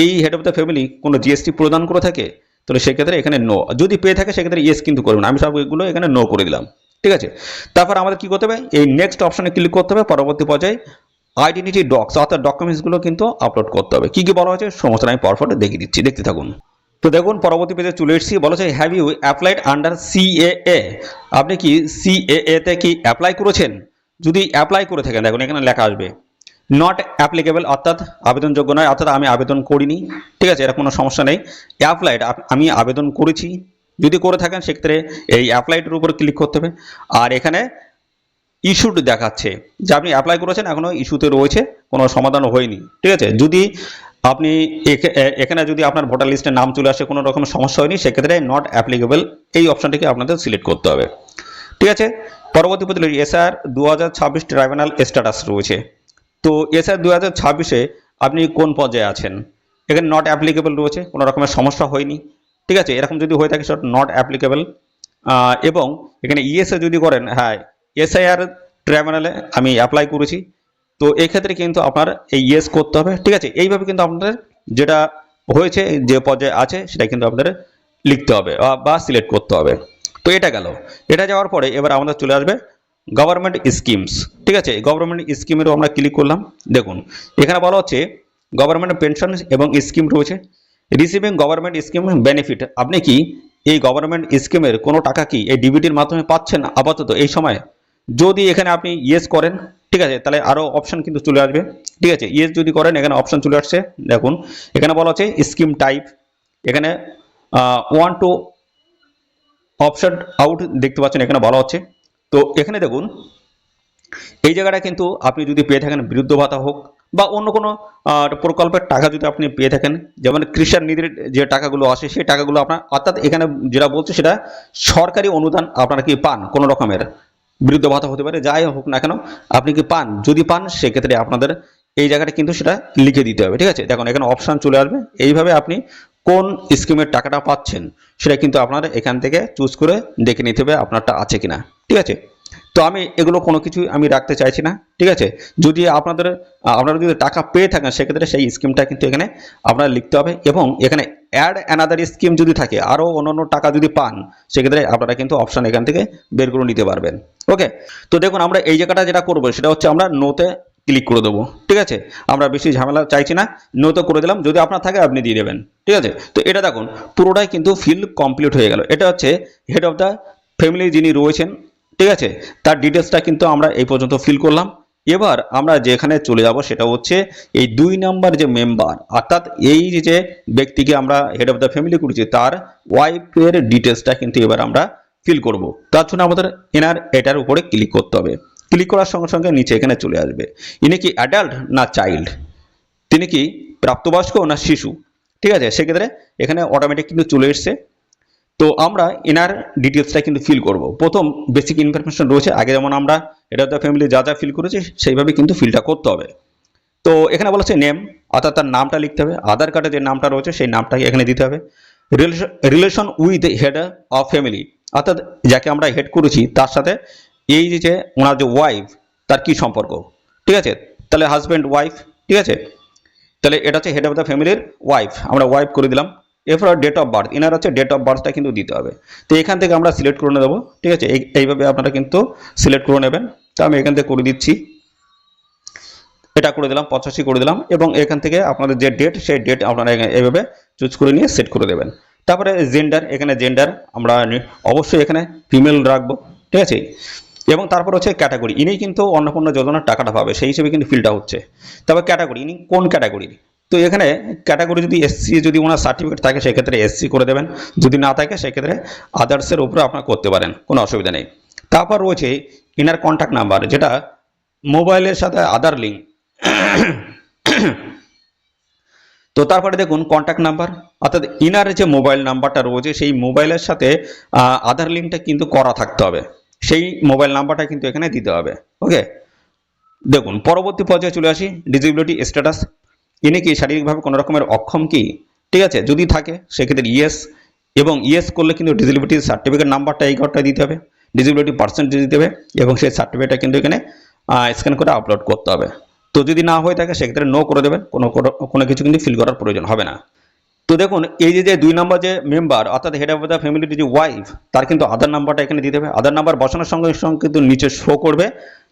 এই হেড অফ দ্য ফ্যামিলি কোনো জিএসটি প্রদান করে থাকে, তাহলে সেক্ষেত্রে এখানে নো। যদি পেয়ে থাকে সেক্ষেত্রে ইয়েস কিন্তু করবেন, আমি সবগুলো এখানে নো করে দিলাম, ঠিক আছে। তারপর আমাদের কি করতে হবে, এই নেক্সট অপশনে ক্লিক করতে হবে। পরবর্তী পর্যায়ে আইডেন্টিটি ডক্স, অর্থাৎ ডকুমেন্টসগুলো কিন্তু আপলোড করতে হবে। কি কি বলা হয়েছে সমস্ত আমি পরপর দেখিয়ে দিচ্ছি, দেখতে থাকুন। তো দেখুন পরবর্তী পেজে চলে এসেছি, বলা হচ্ছে have you applied under CAA, আপনি কি সিএএ তে কি অ্যাপ্লাই করেছেন? যদি অ্যাপ্লাই করে থাকেন দেখুন এখানে লেখা আসবে নট অ্যাপ্লিকেবল, অর্থাৎ আবেদনযোগ্য নয়, অর্থাৎ আমি আবেদন করিনি, ঠিক আছে, এরকম কোনো সমস্যা নেই। অ্যাপ্লাইড, আমি আবেদন করেছি, যদি করে থাকেন সেক্ষেত্রে এই অ্যাপ্লাইডের উপর ক্লিক করতে হবে। আর এখানে ইস্যুড দেখাচ্ছে যে আপনি অ্যাপ্লাই করেছেন, এখনো ইস্যুতে রয়েছে, কোনো সমাধান হয়নি, ঠিক আছে। যদি আপনি এখানে যদি আপনার ভোটার লিস্টে নাম চলে আসে, কোনো রকম সমস্যা হয়নি, সেক্ষেত্রে নট অ্যাপ্লিকেবল এই অপশনটিকে আপনাদের সিলেক্ট করতে হবে, ঠিক আছে। পরবর্তী পদ্ধতি এসআর 2026 ট্রাইব্যুনাল স্ট্যাটাস রয়েছে। তো এসআর 2026-এ আপনি কোন পর্যায়ে আছেন? এখানে নট অ্যাপ্লিকেবল রয়েছে, কোনো রকমের সমস্যা হয়নি, ঠিক আছে। এরকম যদি হয়ে থাকে সেটা নট অ্যাপ্লিকেবল। এবং এখানে ইএসএ যদি করেন, হ্যাঁ এসআইআর ট্রাইব্যুনালে আমি অ্যাপ্লাই করেছি, তো এই ক্ষেত্রে কিন্তু আপনার এই ইয়েস করতে হবে, ঠিক আছে। এইভাবে কিন্তু আপনাদের যেটা হয়েছে, যে পর্যায়ে আছে সেটা কিন্তু আপনাদের লিখতে হবে বা সিলেক্ট করতে হবে। তো এটা গেল। এটা যাওয়ার পরে এবার আমাদের চলে আসবে গভর্নমেন্ট স্কিমস, ঠিক আছে। গভর্নমেন্ট স্কিমেরও আমরা ক্লিক করলাম। দেখুন এখানে বলা হচ্ছে গভর্নমেন্ট পেনশন এবং স্কিম রয়েছে। রিসিভিং গভর্নমেন্ট স্কিম বেনিফিট, আপনি কি এই গভর্নমেন্ট স্কিমের কোনো টাকা কি এই ডিবিটির মাধ্যমে পাচ্ছেন আপাতত এই সময়? যদি এখানে আপনি ইয়েস করেন, ঠিক আছে, তাহলে আরও অপশন কিন্তু চলে আসবে, ঠিক আছে। ইয়েস যদি করেন এখানে অপশন চলে আসছে। দেখুন এখানে বলা হচ্ছে স্কিম টাইপ, এখানে 1 to অপশন আউট দেখতে পাচ্ছেন এখানে বলা হচ্ছে। তো এখানে দেখুন এই জায়গাটা কিন্তু আপনি যদি পেয়ে থাকেন বিরুদ্ধ ভাতা হোক বা অন্য কোনো প্রকল্পের টাকা যদি আপনি পেয়ে থাকেন, যেমন কৃষক নিধির যে টাকাগুলো আসে সেই টাকাগুলো আপনার, অর্থাৎ এখানে যেটা বলছে সেটা সরকারি অনুদান আপনারা কি পান, কোনো রকমের বিরুদ্ধ ভাতা হতে পারে, যাই হোক না কেন আপনি কি পান, যদি পান সেক্ষেত্রে আপনাদের এই জায়গাটা কিন্তু সেটা লিখে দিতে হবে, ঠিক আছে। দেখুন এখানে অপশান চলে আসবে, এইভাবে আপনি কোন স্কিমের টাকাটা পাচ্ছেন সেটা কিন্তু আপনার এখান থেকে চুজ করে দেখে নিতে হবে আপনারটা আছে কিনা, ঠিক আছে। তো আমি এগুলো কোনো কিছুই আমি রাখতে চাইছি না, ঠিক আছে। যদি আপনারা যদি টাকা পেয়ে থাকেন সেক্ষেত্রে সেই স্কিমটা কিন্তু এখানে আপনারা লিখতে হবে, এবং এখানে অ্যাড অ্যানাদার স্কিম যদি থাকে, আরও অন্যান্য টাকা যদি পান সেক্ষেত্রে আপনারা কিন্তু অপশান এখান থেকে বের করে নিতে পারবেন। ওকে, তো দেখুন আমরা এই জায়গাটা যেটা করবো সেটা হচ্ছে আমরা নোতে ক্লিক করে দেবো। ঠিক আছে, আমরা বেশি ঝামেলা চাইছি না, নো তো করে দিলাম, যদি আপনার থাকে আপনি দিয়ে দেবেন। ঠিক আছে, তো এটা দেখুন পুরোটাই কিন্তু ফিল কমপ্লিট হয়ে গেল। এটা হচ্ছে হেড অফ দ্য ফ্যামিলি যিনি রয়েছেন, ঠিক আছে, তার ডিটেলসটা কিন্তু আমরা এই পর্যন্ত ফিল করলাম। এবার আমরা যেখানে চলে যাব সেটা হচ্ছে এই 2 নাম্বার যে মেম্বার, অর্থাৎ এই যে ব্যক্তিকে আমরা হেড অফ দ্য ফ্যামিলি করেছি তার ওয়াইফের ডিটেলসটা কিন্তু এবার আমরা ফিল করব। তার জন্য আমাদের এটার উপরে ক্লিক করতে হবে। ক্লিক করার সঙ্গে সঙ্গে নিচে এখানে চলে আসবে ইনি কি অ্যাডাল্ট না চাইল্ড, তিনি কি প্রাপ্তবয়স্ক না শিশু। ঠিক আছে, সেক্ষেত্রে এখানে অটোমেটিক কিন্তু চলে এসছে। তো আমরা এনার ডিটেলসটা কিন্তু ফিল করব। প্রথম বেসিক ইনফরমেশন রয়েছে, আগে যেমন আমরা এটা দ্য ফ্যামিলি যা যা ফিল করেছি সেইভাবে কিন্তু ফিলটা করতে হবে। তো এখানে বলা হচ্ছে নেম, অর্থাৎ তার নামটা লিখতে হবে, আধার কার্ডে যে নামটা রয়েছে সেই নামটাকে এখানে দিতে হবে। Relation with head of family, অর্থাৎ যাকে আমরা হেড করেছি তার সাথে এই যে ওনার যে ওয়াইফ তার কি সম্পর্ক। ঠিক আছে, তাহলে হাজব্যান্ড ওয়াইফ। ঠিক আছে, তাহলে এটা হচ্ছে হেড অফ দ্য ফ্যামিলির ওয়াইফ, আমরা ওয়াইফ করে দিলাম। এরপর ডেট অফ বার্থ, এনার হচ্ছে ডেট অফ বার্থটা কিন্তু দিতে হবে। তো এখান থেকে আমরা সিলেক্ট করে নেবো। ঠিক আছে, এইভাবে আপনারা কিন্তু সিলেক্ট করে নেবেন। তো আমি এখান থেকে করে দিচ্ছি, এটা করে দিলাম 85 করে দিলাম, এবং এখান থেকে আপনাদের যে ডেট সেই ডেট আপনারা এইভাবে চুজ করে নিয়ে সেট করে দেবেন। তারপরে জেন্ডার, এখানে জেন্ডার আমরা অবশ্যই এখানে ফিমেল রাখবো। ঠিক আছে, এবং তারপর হচ্ছে ক্যাটাগরি, ইনি কিন্তু অন্নপূর্ণা যোজনার টাকাটা পাবে সেই হিসেবে কিন্তু ফিলটা হচ্ছে। তারপর ক্যাটাগরি, ইনি কোন ক্যাটাগরির। তো এখানে ক্যাটাগরি যদি এসসি যদি ওনার সার্টিফিকেট থাকে সেক্ষেত্রে এসসি করে দেবেন, যদি না থাকে সেক্ষেত্রে আদার্সের উপরে আপনারা করতে পারেন, কোনো অসুবিধা নেই। তারপর রয়েছে ইনার কন্ট্যাক্ট নাম্বার, যেটা মোবাইলের সাথে আধার লিঙ্ক। তো তারপরে দেখুন কন্ট্যাক্ট নাম্বার, অর্থাৎ ইনার যে মোবাইল নাম্বারটা রয়েছে সেই মোবাইলের সাথে আধার লিঙ্কটা কিন্তু করা থাকতে হবে, সেই মোবাইল নাম্বারটা কিন্তু এখানে দিতে হবে। ওকে, দেখুন পরবর্তী পর্যায়ে চলে আসি, ডিসেবিলিটি স্ট্যাটাস, ইনি কি শারীরিকভাবে কোনো রকমের অক্ষম কি। ঠিক আছে, যদি থাকে সেক্ষেত্রে ইয়েস, এবং ইয়েস করলে কিন্তু ডিসেবিলিটি সার্টিফিকেট নাম্বারটা এই ঘরটায় দিতে হবে, ডিসেবিলিটি পার্সেন্টেজ দিতে হবে, এবং সেই সার্টিফিকেটটা কিন্তু এখানে স্ক্যান করে আপলোড করতে হবে। তো যদি না হয়ে থাকে সেক্ষেত্রে নো করে দেবেন, কোনো কিছু কিন্তু ফিল করার প্রয়োজন হবে না। তো দেখুন এই যে 2 নম্বর যে মেম্বার, অর্থাৎ হেড অফ দ্য ফ্যামিলির যে ওয়াইফ, তার কিন্তু আধার নাম্বারটা এখানে দিতে হবে। আধার নাম্বার বসানোর সঙ্গে সঙ্গে কিন্তু নিচে শো করবে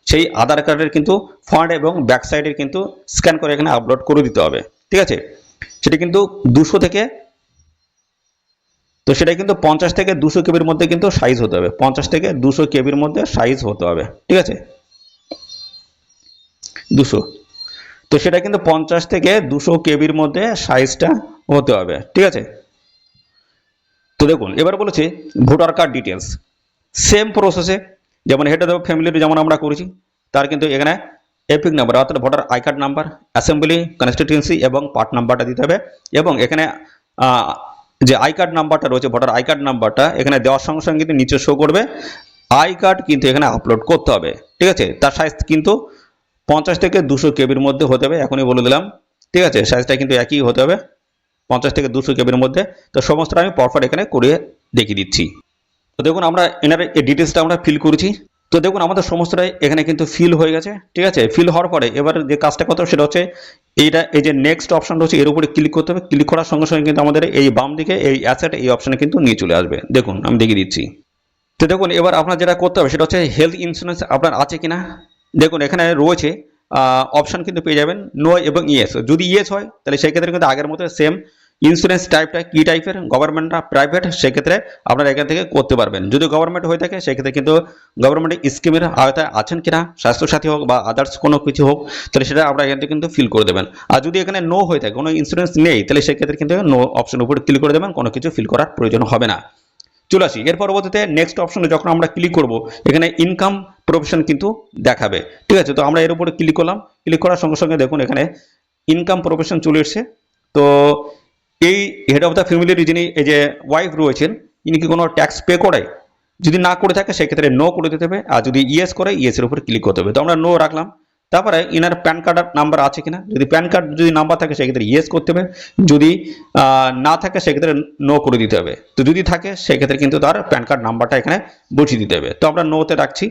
সেই আধার কার্ডের কিন্তু ফ্রন্ট এবং ব্যাক সাইডের কিন্তু স্ক্যান করে এখানে আপলোড করে দিতে হবে। ঠিক আছে, সেটা কিন্তু 200 থেকে, তো সেটা কিন্তু 50 থেকে 200 কেবির মধ্যে কিন্তু সাইজ হতে হবে, 50 থেকে 200 কেবির মধ্যে সাইজ হতে হবে। ঠিক আছে, 200, তো সেটা কিন্তু 50 থেকে 200 কেবির মধ্যে সাইজটা হতে হবে। ঠিক আছে, তো দেখুন এবার বলেছে ভোটার কার্ড ডিটেলস, সেম প্রসেসে যেমন হেড অফ দ্য ফ্যামিলির যেমন আমরা করেছি, তার কিন্তু এখানে এপিক নাম্বার, অর্থাৎ voter I card number, assembly constituency এবং পার্ট নাম্বারটা দিতে হবে। এবং এখানে যে আই কার্ড নাম্বারটা রয়েছে, ভোটার আই কার্ড নাম্বারটা এখানে দেওয়ার সঙ্গে সঙ্গে কিন্তু নিচে শো করবে, আই কার্ড কিন্তু এখানে আপলোড করতে হবে। ঠিক আছে, তার সাইজ কিন্তু 50 থেকে 200 কেবির মধ্যে হতে হবে, এখনই বলে দিলাম। ঠিক আছে, সাইজটা কিন্তু একই হতে হবে, 50 থেকে 200 কেবির মধ্যে। তো সমস্তটা আমি পরপর এখানে করিয়ে দেখিয়ে দিচ্ছি। তো দেখুন আমরা এনার এই ডিটেলসটা আমরা ফিল করেছি। তো দেখুন আমাদের সমস্তটাই এখানে কিন্তু ফিল হয়ে গেছে। ঠিক আছে, ফিল হওয়ার পরে এবার যে কাজটা করতে হবে সেটা হচ্ছে এই যে নেক্সট অপশন রয়েছে এর উপরে ক্লিক করতে হবে। ক্লিক করার সঙ্গে সঙ্গে কিন্তু আমাদের এই বাম দিকে এই অ্যাসেট এই অপশনে কিন্তু নিয়ে চলে আসবে। দেখুন আমি দেখিয়ে দিচ্ছি। তো দেখুন এবার আপনার যেটা করতে হবে সেটা হচ্ছে হেলথ ইন্স্যুরেন্স আপনার আছে কিনা। দেখুন এখানে রয়েছে অপশন কিন্তু পেয়ে যাবেন নো এবং ইয়েস। যদি ইয়েস হয় তাহলে সেই ক্ষেত্রে কিন্তু আগের মতো সেম ইন্স্যুরেন্স টাইপটা কি টাইপের, গভর্নমেন্ট না প্রাইভেট, সেক্ষেত্রে আপনারা এখান থেকে করতে পারবেন। যদি গভর্নমেন্ট হয়ে থাকে সেক্ষেত্রে কিন্তু গভর্নমেন্ট স্কিমের আওতায় আছেন কিনা, স্বাস্থ্যসাথী হোক বা আদার্স কোনো কিছু হোক, তাহলে সেটা আপনারা এখান থেকে কিন্তু ফিল করে দেবেন। আর যদি এখানে নো হয়ে থাকে, কোনো ইন্স্যুরেন্স নেই, তাহলে সেক্ষেত্রে কিন্তু নো অপশনের উপরে ক্লিক করে দেবেন, কোনো কিছু ফিল করার প্রয়োজন হবে না। চলে আসি এর পরবর্তীতে নেক্সট অপশনে যখন আমরা ক্লিক করব এখানে ইনকাম প্রফেশন কিন্তু দেখাবে। ঠিক আছে, তো আমরা এর উপরে ক্লিক করলাম, ক্লিক করার সঙ্গে সঙ্গে দেখুন এখানে ইনকাম প্রফেশন চলে এসছে। তো এই হেড অফ দ্য ফ্যামিলির যিনি এই যে ওয়াইফ রয়েছেন ইনি কি কোনো ট্যাক্স পে করে, যদি না করে থাকে সেক্ষেত্রে নো করে দিতে হবে, আর যদি ইয়েস করে ইয়েস এর উপর ক্লিক করতে হবে। তো আমরা নো রাখলাম। তারপরে ইনার প্যান কার্ড নাম্বার আছে কিনা, যদি প্যান কার্ড যদি নাম্বার থাকে সেক্ষেত্রে ইয়েস করতে হবে, যদি না থাকে সেক্ষেত্রে নো করে দিতে হবে। তো যদি থাকে সেক্ষেত্রে কিন্তু তার প্যান কার্ড নাম্বারটা এখানে বসিয়ে দিতে হবে। তো আমরা নোতে রাখছি।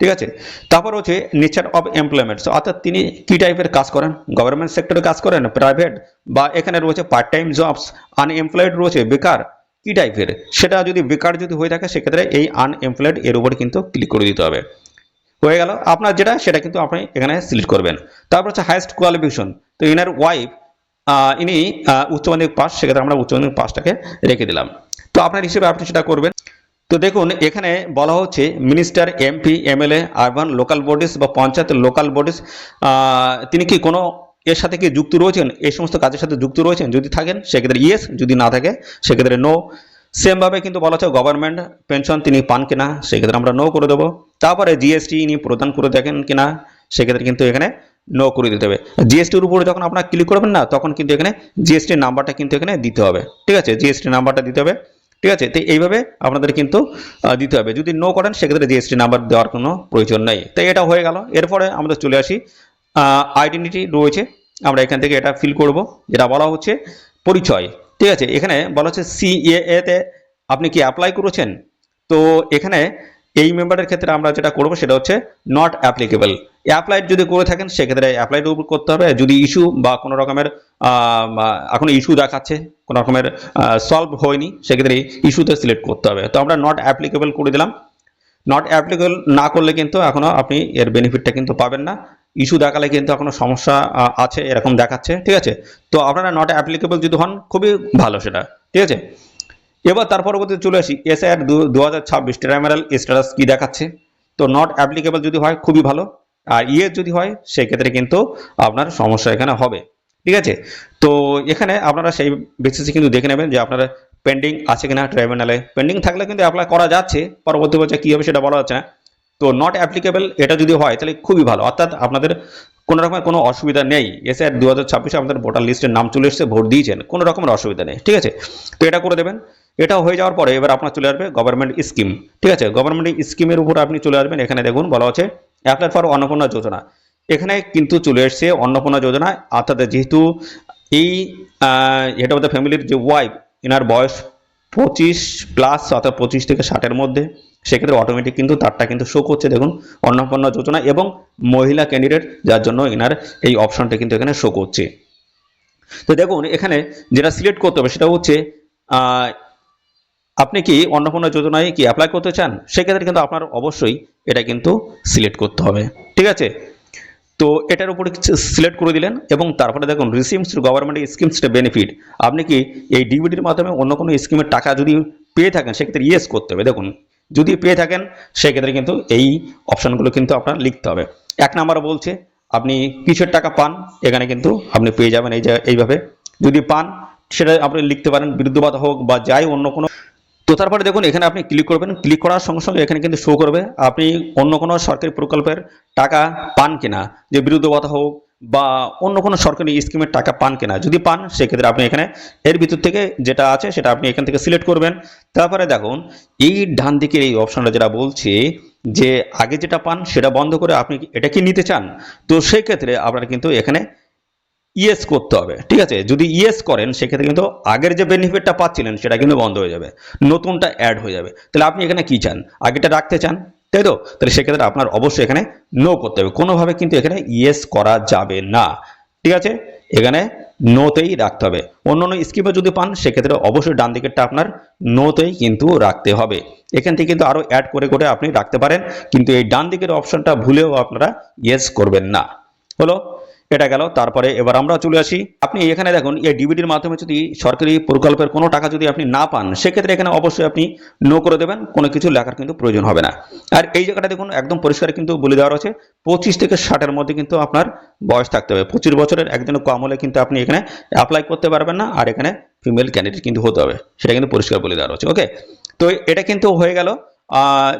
ঠিক আছে, তারপর হচ্ছে নেচার অফ এমপ্লয়মেন্ট, অর্থাৎ তিনি কি টাইপের কাজ করেন, গভর্নমেন্ট সেক্টরে কাজ করেন, প্রাইভেট, বা এখানে রয়েছে পার্ট টাইম জবস, আনএমপ্লয়েড রয়েছে, বেকার, কি টাইপের। সেটা যদি বেকার যদি হয়ে থাকে সেক্ষেত্রে এই আনএমপ্লয়েড এর উপরে কিন্তু ক্লিক করে দিতে হবে। হয়ে গেল আপনার যেটা, সেটা কিন্তু আপনি এখানে সিলেক্ট করবেন। তারপর হচ্ছে হাইয়েস্ট কোয়ালিফিকেশন, তো ইনার ওয়াইফ ইনি উচ্চ মাধ্যমিক পাস, সেক্ষেত্রে আমরা উচ্চ মাধ্যমিক পাসটাকে রেখে দিলাম। তো আপনার হিসেবে আপনি সেটা করবেন। তো দেখুন এখানে বলা হচ্ছে minister, MP, MLA, urban local bodies বা পঞ্চায়েত লোকাল বডিজ, তিনি কি কোনো এর সাথে কি যুক্ত রয়েছেন, এই সমস্ত কাজের সাথে যুক্ত রয়েছেন, যদি থাকেন সেক্ষেত্রে ইয়েস, যদি না থাকে সেক্ষেত্রে নো। সেমভাবে কিন্তু বলা হচ্ছে গভর্নমেন্ট পেনশন তিনি পান কিনা, সেক্ষেত্রে আমরা নো করে দেবো। তারপরে জিএসটি ইনি প্রদান করে দেখেন কিনা, সেক্ষেত্রে কিন্তু এখানে নো করে দিতে হবে। জিএসটির উপরে যখন আপনার ক্লিক করবেন না, তখন কিন্তু এখানে জিএসটির নাম্বারটা কিন্তু এখানে দিতে হবে, ঠিক আছে, জিএসটি নাম্বারটা দিতে হবে, ঠিক আছে। তো এইভাবে আপনাদের কিন্তু দিতে হবে। যদি নো করেন সেক্ষেত্রে জিএসটি নাম্বার দেওয়ার কোনো প্রয়োজন নেই। তো এটা হয়ে গেল। এরপরে আমাদের চলে আসি আইডেন্টিটি রয়েছে, আমরা এখান থেকে এটা ফিল করব, যেটা বলা হচ্ছে পরিচয়, ঠিক আছে। এখানে বলা হচ্ছে সিএএ তে আপনি কি অ্যাপ্লাই করেছেন, তো এখানে এই মেম্বারের ক্ষেত্রে আমরা যেটা করব সেটা হচ্ছে নট অ্যাপ্লিকেবল। অ্যাপ্লাইড যদি করে থাকেন সেক্ষেত্রে অ্যাপ্লাইড উপর করতে হবে। যদি ইস্যু বা কোনো রকমের এখন ইস্যু দেখাচ্ছে, কোনো রকমের সলভ হয়নি, সেক্ষেত্রে ইস্যুতে সিলেক্ট করতে হবে। তো আমরা নট অ্যাপ্লিকেবল করে দিলাম। নট অ্যাপ্লিকেবল না করলে কিন্তু এখনো আপনি এর বেনিফিটটা কিন্তু পাবেন না। ইস্যু দেখালে কিন্তু এখনো সমস্যা আছে এরকম দেখাচ্ছে, ঠিক আছে। তো আপনারা নট অ্যাপ্লিকেবল যদি হন খুবই ভালো সেটা, ঠিক আছে। এবার তার পরবর্তীতে চলে আসি এসআইআর 2026 ট্রাইমেরাল স্ট্যাটাস কি দেখাচ্ছে। তো নট অ্যাপ্লিকেবল যদি হয় খুবই ভালো, আর ইয়ে যদি হয় সেক্ষেত্রে কিন্তু আপনার সমস্যা এখানে হবে, ঠিক আছে। তো এখানে আপনারা সেই বেসিসে কিন্তু দেখে নেবেন যে আপনারা পেন্ডিং আছে কিনা ট্রাইব্যুনালে। পেন্ডিং থাকলে কিন্তু অ্যাপ্লাই করা যাচ্ছে, পরবর্তী বছর কী হবে সেটা বলা যাচ্ছে না। তো নট অ্যাপ্লিকেবল এটা যদি হয় তাহলে খুবই ভালো, অর্থাৎ আপনাদের কোনো রকমের কোনো অসুবিধা নেই। এসআইআর 2026 আমাদের ভোটার লিস্টের নাম চলে এসেছে, ভোট দিয়েছেন, কোনো রকমের অসুবিধা নেই, ঠিক আছে। তো এটা করে দেবেন। এটা হয়ে যাওয়ার পরে এবার আপনার চলে আসবে গভর্নমেন্ট স্কিম, ঠিক আছে। গভর্নমেন্ট স্কিমের উপর আপনি চলে আসবেন। এখানে দেখুন বলা হচ্ছে অ্যাপ্লাই ফর অন্নপূর্ণা যোজনা। এখানে কিন্তু চলে এসছে অন্নপূর্ণা যোজনা, অর্থাৎ যেহেতু এই হেড অফ দ্য ফ্যামিলির যে ওয়াইফ, এনার বয়স 25+, অর্থাৎ 25 থেকে 60-এর মধ্যে, সেক্ষেত্রে অটোমেটিক কিন্তু তারটা কিন্তু শো করছে, দেখুন অন্নপূর্ণা যোজনা এবং মহিলা ক্যান্ডিডেট, যার জন্য এনার এই অপশনটা কিন্তু এখানে শো করছে। তো দেখুন এখানে যেটা সিলেক্ট করতে হবে সেটা হচ্ছে আপনি কি অন্নপূর্ণা যোজনায় কি অ্যাপ্লাই করতে চান, সেক্ষেত্রে কিন্তু আপনার অবশ্যই এটা কিন্তু সিলেক্ট করতে হবে, ঠিক আছে। তো এটার উপরে সিলেক্ট করে দিলেন এবং তারপরে দেখুন রিসিভস গভর্নমেন্ট স্কিমস বেনিফিট, আপনি কি এই ডিবিটির মাধ্যমে অন্য কোনো স্কিমের টাকা যদি পেয়ে থাকেন সেক্ষেত্রে ইয়েস করতে হবে। দেখুন যদি পেয়ে থাকেন সেক্ষেত্রে কিন্তু এই অপশনগুলো কিন্তু আপনার লিখতে হবে। 1 নাম্বার বলছে আপনি কিসের টাকা পান, এখানে কিন্তু আপনি পেয়ে যাবেন এই যে এইভাবে। যদি পান সেটা আপনি লিখতে পারেন, বিদ্যুৎ ভাতা হোক বা যাই অন্য কোনো। তো তারপরে দেখুন এখানে আপনি ক্লিক করবেন, ক্লিক করার সঙ্গে সঙ্গে এখানে কিন্তু শো করবে আপনি অন্য কোনো সরকারি প্রকল্পের টাকা পান কিনা, যে বিদ্যুৎ ভাতা হোক বা অন্য কোনো সরকারি স্কিমের টাকা পান কিনা। যদি পান সেক্ষেত্রে আপনি এখানে এর ভিতর থেকে যেটা আছে সেটা আপনি এখান থেকে সিলেক্ট করবেন। তারপরে দেখুন এই ডান দিকের এই অপশনটা যেটা বলছে যে আগে যেটা পান সেটা বন্ধ করে আপনি এটা কি নিতে চান, তো সেক্ষেত্রে আপনার কিন্তু এখানে ইয়েস করতে হবে, ঠিক আছে। যদি ইয়েস করেন সেক্ষেত্রে কিন্তু আগের যে বেনিফিটটা পাচ্ছিলেন সেটা কিন্তু বন্ধ হয়ে যাবে, নতুনটা অ্যাড হয়ে যাবে। তাহলে আপনি এখানে কি চান, আগেটা রাখতে চান, তাই তো, তাহলে সেক্ষেত্রে আপনার অবশ্যই এখানে নো করতে হবে, কোনোভাবে কিন্তু এখানে ইয়েস করা যাবে না, ঠিক আছে। এখানে নোতেই রাখতে হবে। অন্য অন্য স্কিমে যদি পান সেক্ষেত্রে অবশ্যই ডান দিকেরটা আপনার নোতেই কিন্তু রাখতে হবে। এখান থেকে কিন্তু আরো অ্যাড করে করে আপনি রাখতে পারেন, কিন্তু এই ডান দিকের অপশনটা ভুলেও আপনারা ইয়েস করবেন না। হলো, এটা গেল। তারপরে এবার আমরা চলে আসি, আপনি এখানে দেখুন এই ডিবিটির মাধ্যমে যদি সরকারি প্রকল্পের কোনো টাকা যদি আপনি না পান সেক্ষেত্রে এখানে অবশ্যই আপনি নো করে দেবেন, কোনো কিছু লেখার কিন্তু প্রয়োজন হবে না। আর এই জায়গাটা দেখুন একদম পরিষ্কার কিন্তু বলে দেওয়া রয়েছে 25 থেকে 60-এর মধ্যে কিন্তু আপনার বয়স থাকতে হবে। 25 বছরের একদিনও কম হলে কিন্তু আপনি এখানে অ্যাপ্লাই করতে পারবেন না, আর এখানে ফিমেল ক্যান্ডিডেট কিন্তু হতে হবে, সেটা কিন্তু পরিষ্কার বলে দেওয়া রয়েছে। ওকে, তো এটা কিন্তু হয়ে গেল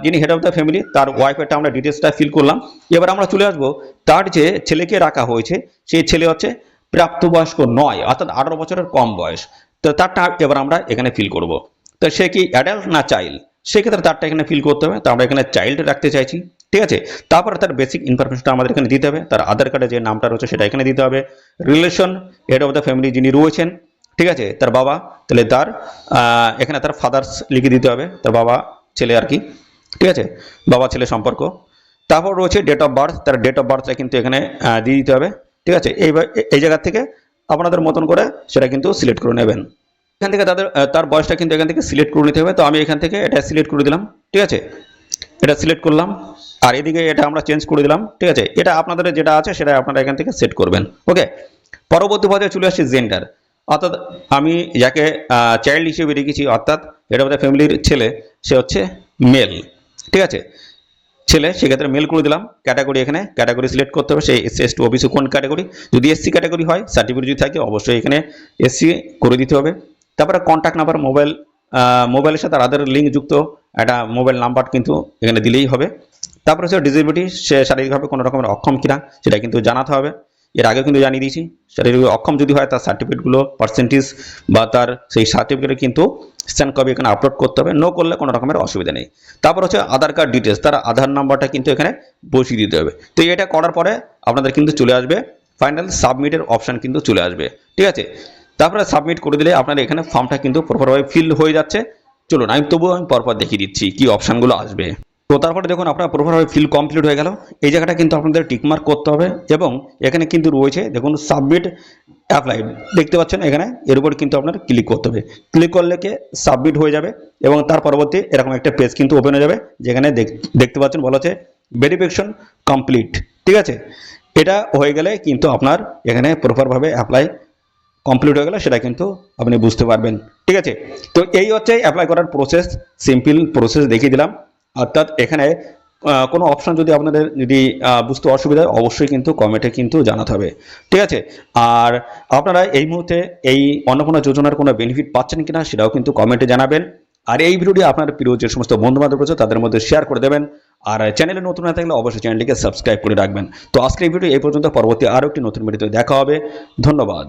যিনি হেড অফ দ্য ফ্যামিলি তার ওয়াইফেরটা আমরা ডিটেলসটা ফিল করলাম। এবার আমরা চলে আসবো তার যে ছেলেকে রাখা হয়েছে, সেই ছেলে হচ্ছে প্রাপ্তবয়স্ক নয়, অর্থাৎ 18 বছরের কম বয়স। তো তারটা এবার আমরা এখানে ফিল করব। তো সে কি অ্যাডাল্ট না চাইল্ড, সেক্ষেত্রে তারটা এখানে ফিল করতে হবে। তো আমরা এখানে চাইল্ড রাখতে চাইছি, ঠিক আছে। তারপরে তার বেসিক ইনফরমেশনটা আমাদের এখানে দিতে হবে, তার আধার কার্ডে যে নামটা রয়েছে সেটা এখানে দিতে হবে। Relation head of the family যিনি রয়েছেন, ঠিক আছে, তার বাবা, তাহলে তার এখানে তার ফাদার্স লিখে দিতে হবে, তার বাবা ছেলে আর কি, ঠিক আছে, বাবা ছেলে সম্পর্ক। তারপর রয়েছে ডেট অফ বার্থ, তার ডেট অফ বার্থটা কিন্তু এখানে দিয়ে দিতে হবে, ঠিক আছে। এই জায়গা থেকে আপনাদের মতন করে সেটা কিন্তু সিলেক্ট করে নেবেন। এখান থেকে তার বয়সটা কিন্তু এখান থেকে সিলেক্ট করে নিতে হবে। তো আমি এখান থেকে এটা সিলেক্ট করে দিলাম, ঠিক আছে। এটা সিলেক্ট করলাম, আর এদিকে এটা আমরা চেঞ্জ করে দিলাম। ঠিক আছে, এটা আপনাদের যেটা আছে সেটা আপনারা এখান থেকে সেট করবেন। ওকে, পরবর্তী পর্যায়ে চলে আসছে জেন্ডার, অর্থাৎ আমি যাকে চাইল্ড হিসেবে রেখেছি, অর্থাৎ এটা আমাদের ফ্যামিলির ছেলে, সে হচ্ছে মেল। ঠিক আছে, ছেলে, সেক্ষেত্রে মেল করে দিলাম। ক্যাটাগরি, এখানে ক্যাটাগরি সিলেক্ট করতে হবে, সেই এসসি এসটি ওবিসি কোন ক্যাটাগরি। যদি এসসি ক্যাটাগরি হয়, সার্টিফিকেট যদি থাকে, অবশ্যই এখানে এসসি করে দিতে হবে। তারপরে কন্ট্যাক্ট নাম্বার, মোবাইলের সাথে আধার লিঙ্ক যুক্ত একটা মোবাইল নাম্বার কিন্তু এখানে দিলেই হবে। তারপরে হচ্ছে ডিসেবিলিটি, সে শারীরিকভাবে কোনো রকমের অক্ষম কিনা সেটা কিন্তু জানাতে হবে। এর আগে কিন্তু জানিয়ে দিয়েছি, শারীরিক অক্ষম যদি হয় তার সার্টিফিকেটগুলো পার্সেন্টেজ বা তার সেই সার্টিফিকেটে কিন্তু স্ক্যান কপি এখানে আপলোড করতে হবে, নো করলে কোনো রকমের অসুবিধা নেই। তারপর হচ্ছে আধার কার্ড ডিটেলস, তার আধার নাম্বারটা কিন্তু এখানে বসিয়ে দিতে হবে। তো এটা করার পরে আপনাদের কিন্তু চলে আসবে ফাইনাল সাবমিটের অপশান কিন্তু চলে আসবে। ঠিক আছে, তারপরে সাবমিট করে দিলে আপনার এখানে ফর্মটা কিন্তু প্রপারভাবে ফিল হয়ে যাচ্ছে। চলুন আমি পরপর দেখিয়ে দিচ্ছি কি অপশানগুলো আসবে। তো তারপরে দেখুন আপনার প্রপারভাবে ফিল কমপ্লিট হয়ে গেল। এই জায়গাটা কিন্তু আপনাদের টিকমার্ক করতে হবে, এবং এখানে কিন্তু রয়েছে দেখুন সাবমিট অ্যাপ্লাই, দেখতে পাচ্ছেন এখানে, এর উপর কিন্তু আপনার ক্লিক করতে হবে। ক্লিক করলে কি সাবমিট হয়ে যাবে, এবং তার পরবর্তী এরকম একটা পেজ কিন্তু ওপেন হয়ে যাবে, যেখানে দেখতে পাচ্ছেন বলা আছে ভেরিফিকেশন কমপ্লিট। ঠিক আছে, এটা হয়ে গেলে কিন্তু আপনার এখানে প্রপারভাবে অ্যাপ্লাই কমপ্লিট হয়ে গেলে সেটা কিন্তু আপনি বুঝতে পারবেন। ঠিক আছে, তো এই হচ্ছে অ্যাপ্লাই করার প্রসেস, সিম্পল প্রসেস দেখিয়ে দিলাম। অর্থাৎ এখানে কোনো অপশন যদি আপনাদের যদি বুঝতে অসুবিধা হয়, অবশ্যই কিন্তু কমেন্টে কিন্তু জানাতে হবে। ঠিক আছে, আর আপনারা এই মুহূর্তে এই অন্নপূর্ণা যোজনার কোনো বেনিফিট পাচ্ছেন কিনা সেটাও কিন্তু কমেন্টে জানাবেন। আর এই ভিডিওটি আপনার প্রিয় যে সমস্ত বন্ধু বান্ধব রয়েছে তাদের মধ্যে শেয়ার করে দেবেন। আর চ্যানেলে নতুন হয়ে থাকলে অবশ্যই চ্যানেলটিকে সাবস্ক্রাইব করে রাখবেন। তো আজকের এই ভিডিও এই পর্যন্ত, পরবর্তী আরও একটি নতুন ভিডিওতে দেখা হবে। ধন্যবাদ।